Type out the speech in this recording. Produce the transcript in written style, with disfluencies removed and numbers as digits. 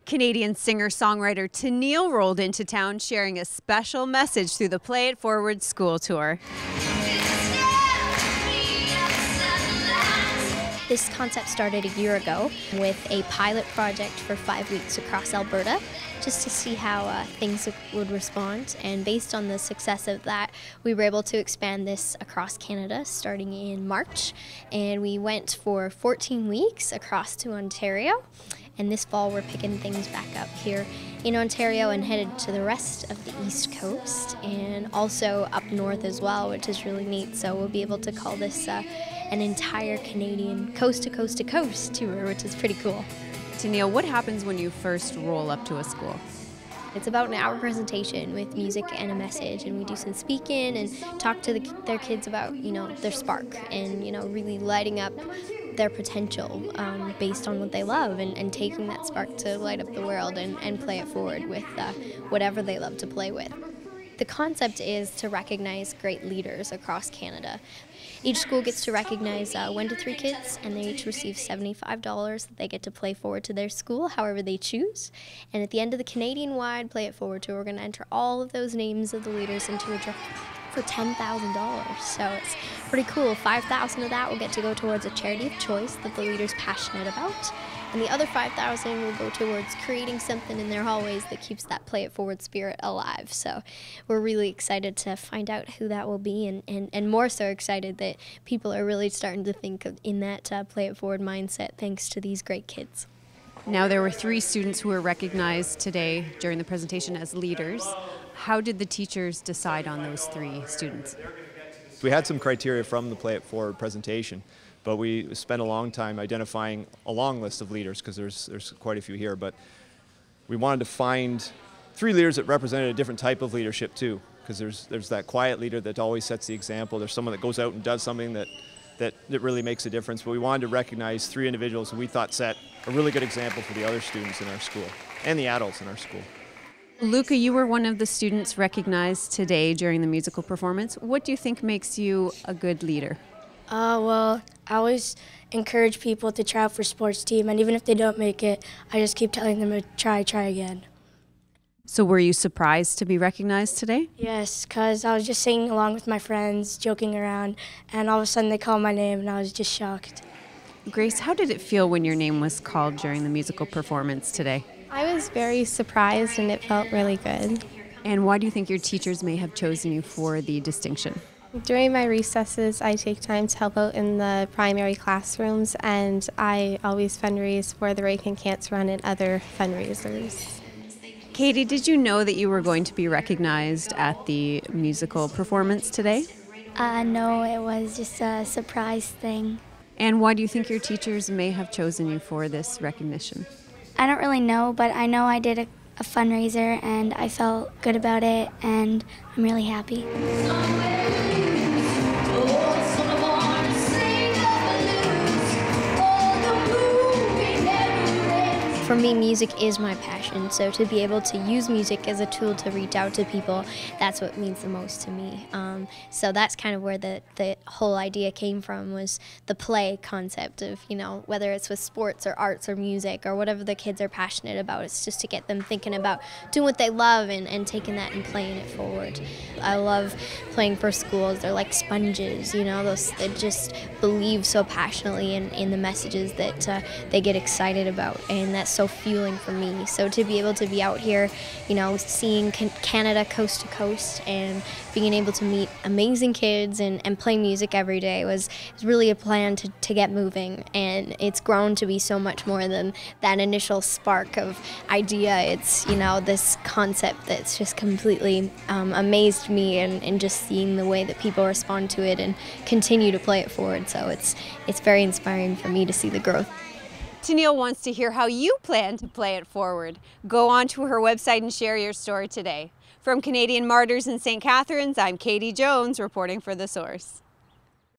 Canadian singer-songwriter Tenille rolled into town sharing a special message through the Play It Forward school tour. This concept started a year ago with a pilot project for 5 weeks across Alberta, just to see how things would respond. And based on the success of that, we were able to expand this across Canada starting in March. And we went for 14 weeks across to Ontario. And this fall, we're picking things back up here in Ontario and headed to the rest of the East Coast and also up north as well, which is really neat. So we'll be able to call this an entire Canadian coast to coast to coast tour, which is pretty cool. Tenille, what happens when you first roll up to a school? It's about an hour presentation with music and a message, and we do some speaking and talk to their kids about, their spark and, really lighting up their potential based on what they love and taking that spark to light up the world and play it forward with whatever they love to play with. The concept is to recognize great leaders across Canada. Each school gets to recognize 1 to 3 kids, and they each receive $75 that they get to play forward to their school however they choose. And at the end of the Canadian-wide Play It Forward tour, we're going to enter all of those names of the leaders into a draw for $10,000. So it's pretty cool. $5,000 of that will get to go towards a charity of choice that the leader's passionate about. And the other $5,000 will go towards creating something in their hallways that keeps that Play It Forward spirit alive. So we're really excited to find out who that will be, and more so excited that people are really starting to think in that Play It Forward mindset thanks to these great kids. Now, there were 3 students who were recognized today during the presentation as leaders. How did the teachers decide on those 3 students? We had some criteria from the Play It Forward presentation, but we spent a long time identifying a long list of leaders because there's quite a few here, but we wanted to find 3 leaders that represented a different type of leadership too, because there's that quiet leader that always sets the example. There's someone that goes out and does something that really makes a difference, but we wanted to recognize 3 individuals who we thought set a really good example for the other students in our school and the adults in our school. Luka, you were one of the students recognized today during the musical performance. What do you think makes you a good leader? Well, I always encourage people to try out for sports team, and even if they don't make it, I just keep telling them to try again. So were you surprised to be recognized today? Yes, because I was just singing along with my friends, joking around, and all of a sudden they called my name, and I was just shocked. Grace, how did it feel when your name was called during the musical performance today? I was very surprised, and it felt really good. And why do you think your teachers may have chosen you for the distinction? During my recesses, I take time to help out in the primary classrooms, and I always fundraise for the Rape and Cancer Run and other fundraisers. Katie, did you know that you were going to be recognized at the musical performance today? No, it was just a surprise thing. And why do you think your teachers may have chosen you for this recognition? I don't really know, but I know I did a fundraiser and I felt good about it, and I'm really happy. For me, music is my passion, so to be able to use music as a tool to reach out to people, that's what means the most to me. So that's kind of where the whole idea came from, was the play concept of, whether it's with sports or arts or music or whatever the kids are passionate about, it's just to get them thinking about doing what they love and taking that and playing it forward. I love playing for schools. They're like sponges, those that just believe so passionately in the messages that they get excited about, and that's so fueling for me. So to be able to be out here, seeing Canada coast to coast and being able to meet amazing kids and play music every day was really a plan to get moving. And it's grown to be so much more than that initial spark of idea. It's, this concept that's just completely amazed me, and just seeing the way that people respond to it and continue to play it forward. So it's very inspiring for me to see the growth. Tenille wants to hear how you plan to play it forward. Go on to her website and share your story today. From Canadian Martyrs in St. Catharines, I'm Katie Jones reporting for The Source.